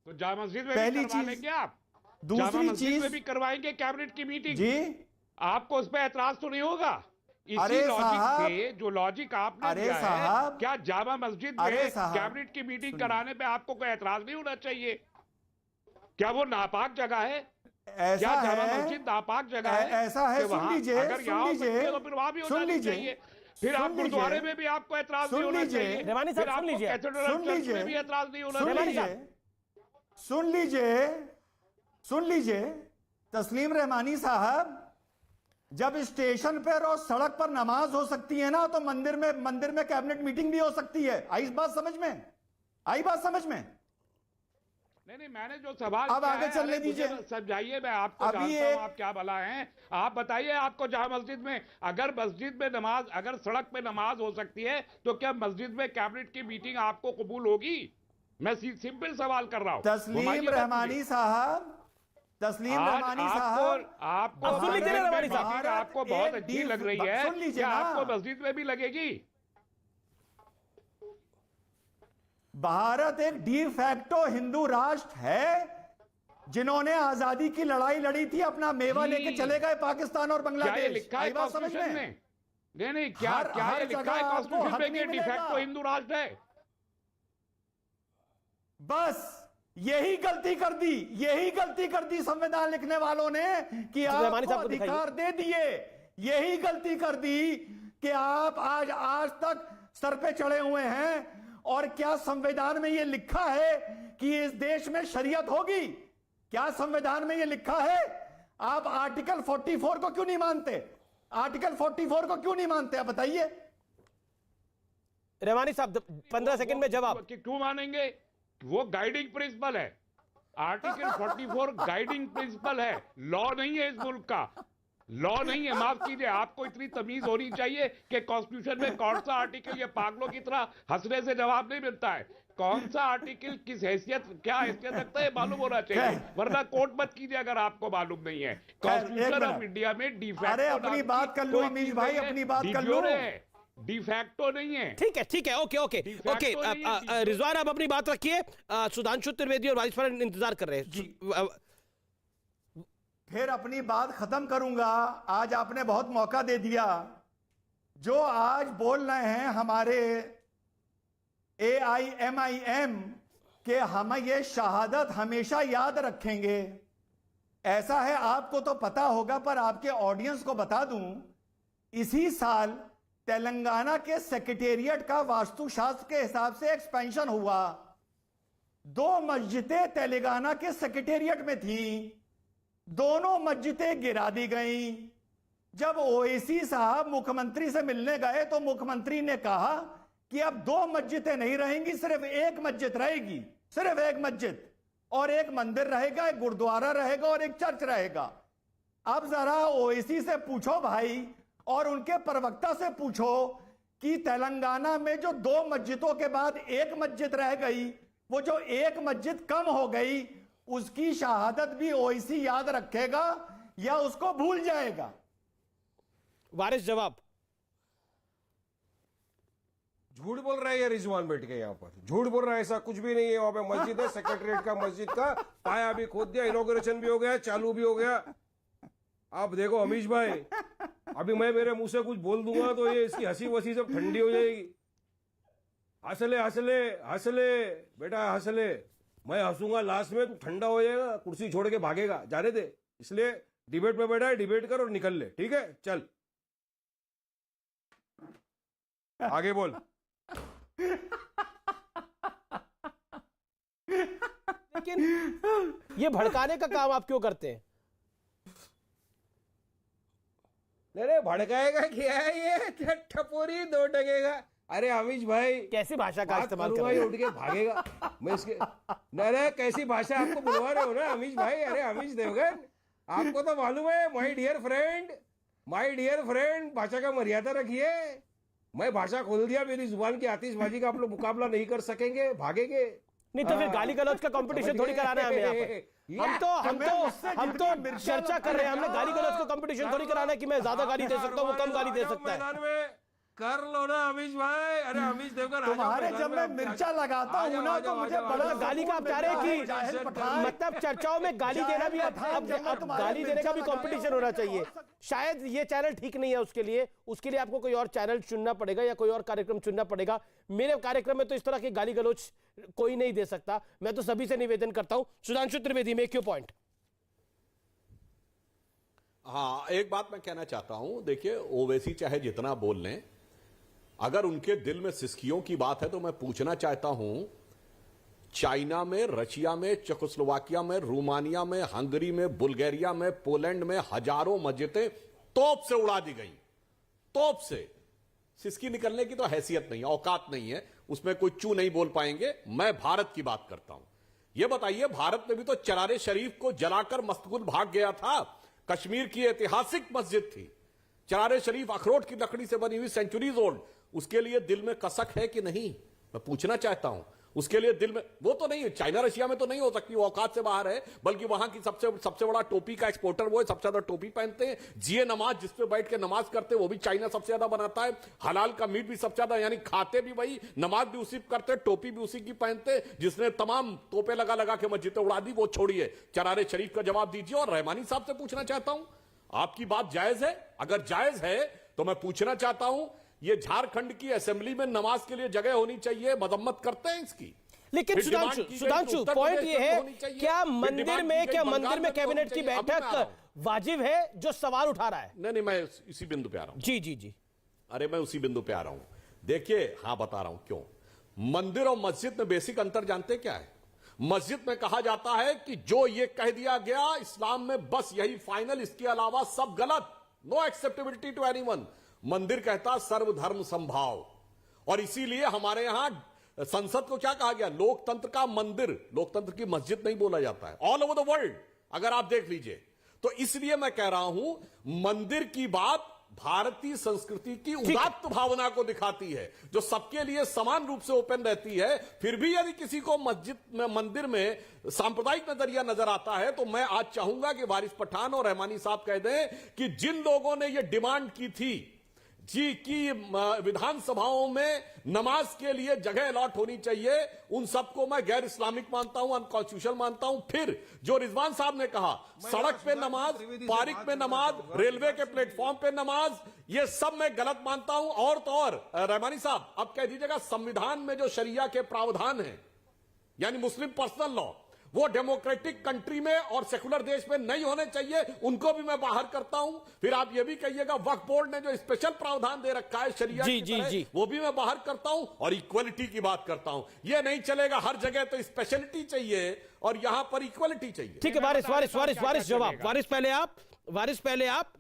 तो जामा मस्जिद में पहली भी करवा चीज। लेंगे आप, दूसरी जामा मस्जिद चीज में भी करवाएंगे कैबिनेट की मीटिंग जी। आपको उस पर ऐतराज तो नहीं होगा? इसी अरे लॉजिक साहब, से जो लॉजिक आपने अरे दिया है, साहब, क्या जामा मस्जिद अरे में साहब, कैबिनेट की मीटिंग सुनिए। कराने पे आपको कोई ऐतराज नहीं होना चाहिए? क्या वो नापाक जगह है? ऐसा क्या जामा है, मस्जिद नापाक जगह है? ऐसा है, कि सुन वहाँ लीजिए, अगर सुन यहाँ हो लीजिए, सकती है तो फिर वहां भी हो सुन जानी लीजिए, चाहिए। फिर सुन आप गुरुद्वारे लीजिए, में भी आपको ऐतराज सुन नहीं होना लीजिए, चाहिए, रेवानी साहब, फिर सुन आपको लीजिए, कैथेड्रल सुन चर्च लीजिए, में भी ऐतराज नहीं होना सुन चाहिए। लीजिए, सुन लीजिए, सुन लीजिए। तस्लीम रहमानी साहब, जब स्टेशन पर और सड़क पर नमाज हो सकती है ना, तो मंदिर में कैबिनेट मीटिंग भी हो सकती है। आई बात समझ में? आई बात समझ में? नहीं, मैंने जो सवाल अब किया आगे है, चलने अरे दीजिए। मुझे समझाइए, मैं आपको अभी जानता हूं आप क्या भला हैं। आप बताइए, आपको जहां मस्जिद में, अगर मस्जिद में नमाज, अगर सड़क पे नमाज हो सकती है, तो क्या मस्जिद में कैबिनेट की मीटिंग आपको कबूल होगी? मैं सिंपल सवाल कर रहा हूं। तस्लीम रहमानी साहब, तस्लीम आज रहमानी आपको साहब, आपको सुन लीजिए ना, रहमानी साहब। मीटिंग आपको बहुत अच्छी लग रही है, सुन लीजिए क्या ना। आपको मस्जिद में भी लगेगी? भारत एक डी फैक्टो हिंदू राष्ट्र है, जिन्होंने आजादी की लड़ाई लड़ी थी, अपना मेवा जी। लेके चले गए पाकिस्तान और क्या ये बांग्लादेश। लिखा है आई बात समझ कॉन्स्टिट्यूशन में? में? नहीं, क्या हर ये लिखा जगह है आपको कॉन्स्टिट्यूशन हक में नहीं कि मिलेगा। डिफैक्टो हिंदू राष्ट्र है? बस यही गलती कर दी, यही गलती कर दी संविधान लिखने वालों ने कि रहमानी आपको साहब को दिखाइए। अधिकार दे दिए। यही गलती कर दी कि आप आज तक सर पे चढ़े हुए हैं। और क्या संविधान में यह लिखा है कि इस देश में शरीयत होगी? क्या संविधान में यह लिखा है? आप आर्टिकल 44 को क्यों नहीं मानते? आर्टिकल 44 को क्यों नहीं मानते? आप बताइए। रहमानी साहब 15 सेकंड में जवाब। कि क्यों मानेंगे? वो गाइडिंग प्रिंसिपल है, आर्टिकल 44 गाइडिंग प्रिंसिपल है, लॉ नहीं है इस मुल्क का। लॉ नहीं है, माफ कीजिए, आपको इतनी तमीज होनी चाहिए कि कॉन्स्टिट्यूशन में कौन सा आर्टिकल, ये पागलों की तरह हंसने से जवाब नहीं मिलता है। कौन सा आर्टिकल किस हैसियत, क्या हैसियत रखता है, मालूम होना चाहिए, वरना कोर्ट मत कीजिए अगर आपको मालूम नहीं है। कॉन्स्टिट्यूशन ऑफ इंडिया में डिफैक्टो, अरे अपनी बात कर लो अमीश भाई, अपनी बात कर लो। डिफैक्टो नहीं है। ठीक है, ओके ओके। रिजवान, आप अपनी बात रखिए। सुधांशु त्रिवेदी और वाइस इंतजार कर रहे हैं। फिर अपनी बात खत्म करूंगा। आज आपने बहुत मौका दे दिया। जो आज बोल रहे हैं हमारे AIMIM के हम ये शहादत हमेशा याद रखेंगे, ऐसा है आपको तो पता होगा, पर आपके ऑडियंस को बता दूं, इसी साल तेलंगाना के सेक्रेटेरिएट का वास्तुशास्त्र के हिसाब से एक्सपेंशन हुआ। 2 मस्जिदें तेलंगाना के सेक्रेटेरिएट में थी, दोनों मस्जिदें गिरा दी गईं। जब ओवैसी साहब मुख्यमंत्री से मिलने गए तो मुख्यमंत्री ने कहा कि अब 2 मस्जिदें नहीं रहेंगी, सिर्फ एक मस्जिद रहेगी, सिर्फ एक मस्जिद, और एक मंदिर रहेगा, एक गुरुद्वारा रहेगा और एक चर्च रहेगा। अब जरा ओवैसी से पूछो भाई, और उनके प्रवक्ता से पूछो कि तेलंगाना में जो 2 मस्जिदों के बाद एक मस्जिद रह गई, वो जो एक मस्जिद कम हो गई, उसकी शहादत भी ओवैसी याद रखेगा या उसको भूल जाएगा? वारिस जवाब। झूठ बोल रहा है ये रिजवान बैठ के यहाँ पर, झूठ बोल रहा है, ऐसा कुछ भी नहीं है। वहां पे मस्जिद है, सेक्रेटरीट का मस्जिद का पाया भी खोद दिया, इनॉग्रेशन भी हो गया, चालू भी हो गया। आप देखो अमीश भाई, अभी मैं मेरे मुंह से कुछ बोल दूंगा तो ये इसकी हंसी वसी सब ठंडी हो जाएगी। हंसले बेटा, हंसले, मैं हंसूंगा लास्ट में, तू ठंडा हो जाएगा, कुर्सी छोड़ के भागेगा, जाने दे। इसलिए डिबेट में बैठा है, डिबेट कर और निकल ले, ठीक है? चल आगे बोल। लेकिन ये भड़काने का काम आप क्यों करते हैं? नहीं, भड़काएगा क्या है ये? क्या ठपोरी 2 टकेगा? अरे अमीश भाई, कैसी भाषा का बात इस्तेमाल कर करूंगा, रहे ये हैं? उठ के भागेगा। मैं इसके नहीं, कैसी भाषा आपको बुलवा रहे हो ना अमीश भाई? अरे अमीश देवगन, आपको तो मालूम है, माय डियर फ्रेंड, भाषा का मर्यादा रखिए। मैं भाषा खोल दिया, मेरी जुबान की आतिशबाजी का आप लोग मुकाबला नहीं कर सकेंगे, भागेंगे। नहीं तो फिर गाली गलौज का कंपटीशन थोड़ी कराना है हमें यहाँ पर। हम तो चर्चा कर रहे हैं, हमने गाली गलौज का कंपटीशन थोड़ी कराना है कि मैं ज्यादा गाली दे सकता हूँ, वो कम गाली दे सकता है। मैदान में कर लो ना अमीश भाई। अरे अमीश देवगन आ जाओ तुम्हारे मैदान जब में, मैं आप मिर्चा आ लगाता हूं जाओ, ना आ तो जाओ, मुझे आ जाओ, बड़ा आ जाओ। गाली का आप चाह रहे हैं कि जाहिल पठान। मतलब चर्चाओं में गाली देना भी अब गाली देने का भी कंपटीशन होना चाहिए। शायद ये चैनल ठीक नहीं है उसके लिए आपको कोई और चैनल चुनना पड़ेगा या कोई और कार्यक्रम चुनना पड़ेगा। मेरे कार्यक्रम में तो इस तरह की गाली गलौज कोई नहीं दे सकता। मैं तो सभी से निवेदन करता हूं। Sudhanshu Trivedi, make your point. हाँ, एक बात मैं कहना चाहता हूं, देखिए ओवैसी चाहे जितना बोल लें, अगर उनके दिल में सिसकियों की बात है तो मैं पूछना चाहता हूं, चाइना में, रशिया में, चेकोस्लोवाकिया में, रोमानिया में, हंगरी में, बुल्गारिया में, पोलैंड में हजारों मस्जिदें तोप से उड़ा दी गई। तोप से सिसकी निकलने की तो हैसियत नहीं है, औकात नहीं है, उसमें कोई चू नहीं बोल पाएंगे। मैं भारत की बात करता हूं। यह बताइए, भारत में भी तो चरारे शरीफ को जलाकर मस्तगुल भाग गया था। कश्मीर की ऐतिहासिक मस्जिद थी, चरारे शरीफ अखरोट की लकड़ी से बनी हुई, सेंचुरीज ओल्ड। उसके लिए दिल में कसक है कि नहीं, मैं पूछना चाहता हूं। उसके लिए दिल में वो तो नहीं है, चाइना रशिया में तो नहीं हो सकती, वो औकात से बाहर है। बल्कि वहां की सबसे बड़ा टोपी का एक्सपोर्टर वो है, सबसे ज्यादा टोपी पहनते हैं। जिए नमाज, जिस पे बैठ के नमाज करते हैं, वो भी चाइना सबसे ज्यादा बनाता है। हलाल का मीट भी सबसे ज्यादा, यानी खाते भी वही, नमाज भी उसी करते, टोपी भी उसी की पहनते, जिसने तमाम तोपे लगा लगा के मस्जिदें उड़ा दी। वो छोड़िए, चरारे शरीफ का जवाब दीजिए। और रहमानी साहब से पूछना चाहता हूं, आपकी बात जायज है? अगर जायज है तो मैं पूछना चाहता हूं, ये झारखंड की असेंबली में नमाज के लिए जगह होनी चाहिए, मजम्मत करते हैं इसकी। लेकिन सुधांशु पॉइंट ये है, क्या मंदिर में कैबिनेट की बैठक वाजिब है, जो सवाल उठा रहा है? नहीं, मैं इसी बिंदु पे आ रहा हूं। जी। अरे मैं उसी बिंदु पे आ रहा हूं। देखिए, हाँ बता रहा हूं क्यों। मंदिर और मस्जिद में बेसिक अंतर जानते क्या है? मस्जिद में कहा जाता है कि जो ये कह दिया गया इस्लाम में, बस यही फाइनल, इसके अलावा सब गलत, नो एक्सेप्टेबिलिटी टू एनीवन। मंदिर कहता सर्वधर्म संभाव। और इसीलिए हमारे यहां संसद को क्या कहा गया? लोकतंत्र का मंदिर, लोकतंत्र की मस्जिद नहीं बोला जाता है। ऑल ओवर द वर्ल्ड अगर आप देख लीजिए, तो इसलिए मैं कह रहा हूं, मंदिर की बात भारतीय संस्कृति की उदात्त भावना को दिखाती है, जो सबके लिए समान रूप से ओपन रहती है। फिर भी यदि किसी को मस्जिद में, मंदिर में सांप्रदायिक नजरिया नजर आता है, तो मैं आज चाहूंगा कि वारिस पठान और रहमानी साहब कह दें कि जिन लोगों ने यह डिमांड की थी जी की विधानसभाओं में नमाज के लिए जगह अलॉट होनी चाहिए, उन सबको मैं गैर इस्लामिक मानता हूं, अनकॉन्स्टिट्यूशनल मानता हूं। फिर जो रिजवान साहब ने कहा, सड़क पे नमाज, पार्क में नमाज, रेलवे के प्लेटफॉर्म पे नमाज, ये सब मैं गलत मानता हूं। और तो और रहमानी साहब, अब कह दीजिएगा, संविधान में जो शरिया के प्रावधान हैं, यानी मुस्लिम पर्सनल लॉ, वो डेमोक्रेटिक कंट्री में और सेकुलर देश में नहीं होने चाहिए, उनको भी मैं बाहर करता हूं। फिर आप ये भी कहिएगा, वक्फ बोर्ड ने जो स्पेशल प्रावधान दे रखा है शरिया की तरह, वो भी मैं बाहर करता हूं। और इक्वलिटी की बात करता हूं। ये नहीं चलेगा, हर जगह तो स्पेशलिटी चाहिए और यहां पर इक्वलिटी चाहिए। ठीक है, वारिस जवाब। वारिस पहले आप